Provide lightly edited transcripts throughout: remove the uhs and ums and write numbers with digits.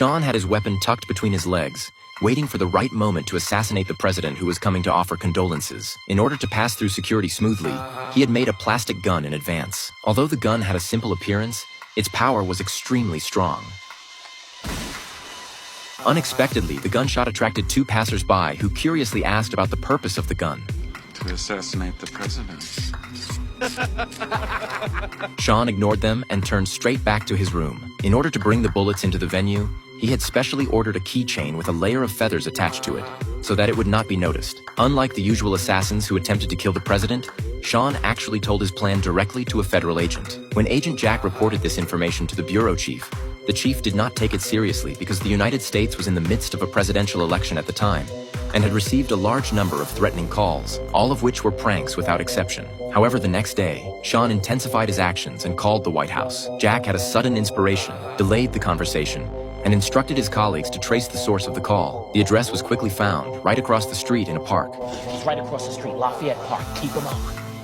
Sean had his weapon tucked between his legs, waiting for the right moment to assassinate the president who was coming to offer condolences. In order to pass through security smoothly, he had made a plastic gun in advance. Although the gun had a simple appearance, its power was extremely strong. Unexpectedly, the gunshot attracted two passers-by who curiously asked about the purpose of the gun. To assassinate the president. Sean ignored them and turned straight back to his room. In order to bring the bullets into the venue, he had specially ordered a keychain with a layer of feathers attached to it, so that it would not be noticed. Unlike the usual assassins who attempted to kill the president, Sean actually told his plan directly to a federal agent. When Agent Jack reported this information to the bureau chief, the chief did not take it seriously because the United States was in the midst of a presidential election at the time, and had received a large number of threatening calls, all of which were pranks without exception. However, the next day, Sean intensified his actions and called the White House. Jack had a sudden inspiration, delayed the conversation, and instructed his colleagues to trace the source of the call. The address was quickly found, right across the street in a park. He's right across the street, Lafayette Park. Keep him on.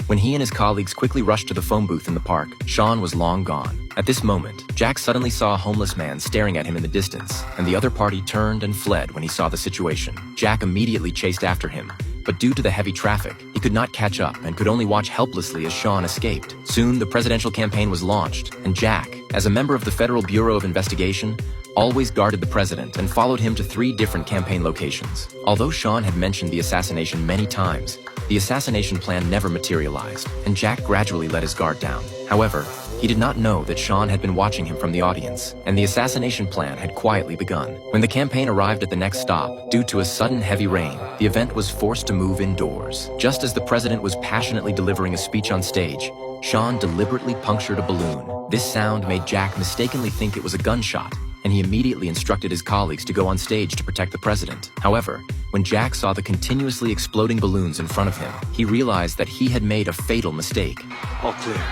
When he and his colleagues quickly rushed to the phone booth in the park, Sean was long gone. At this moment, Jack suddenly saw a homeless man staring at him in the distance, and the other party turned and fled when he saw the situation. Jack immediately chased after him, but due to the heavy traffic, he could not catch up and could only watch helplessly as Sean escaped. Soon, the presidential campaign was launched, and Jack, as a member of the Federal Bureau of Investigation, always guarded the president and followed him to 3 different campaign locations. Although Sean had mentioned the assassination many times, the assassination plan never materialized, and Jack gradually let his guard down. However, he did not know that Sean had been watching him from the audience, and the assassination plan had quietly begun. When the campaign arrived at the next stop, due to a sudden heavy rain, the event was forced to move indoors. Just as the president was passionately delivering a speech on stage, Sean deliberately punctured a balloon. This sound made Jack mistakenly think it was a gunshot, and he immediately instructed his colleagues to go on stage to protect the president. However, when Jack saw the continuously exploding balloons in front of him, he realized that he had made a fatal mistake. All clear.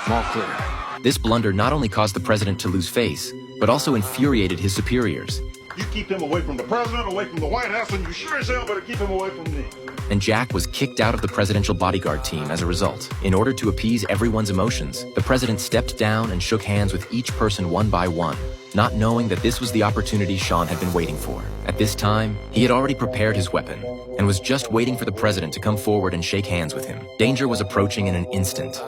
All clear. This blunder not only caused the president to lose face, but also infuriated his superiors. You keep him away from the president, away from the White House, and you sure as hell better keep him away from me. And Jack was kicked out of the presidential bodyguard team as a result. In order to appease everyone's emotions, the president stepped down and shook hands with each person one by one, not knowing that this was the opportunity Sean had been waiting for. At this time, he had already prepared his weapon and was just waiting for the president to come forward and shake hands with him. Danger was approaching in an instant.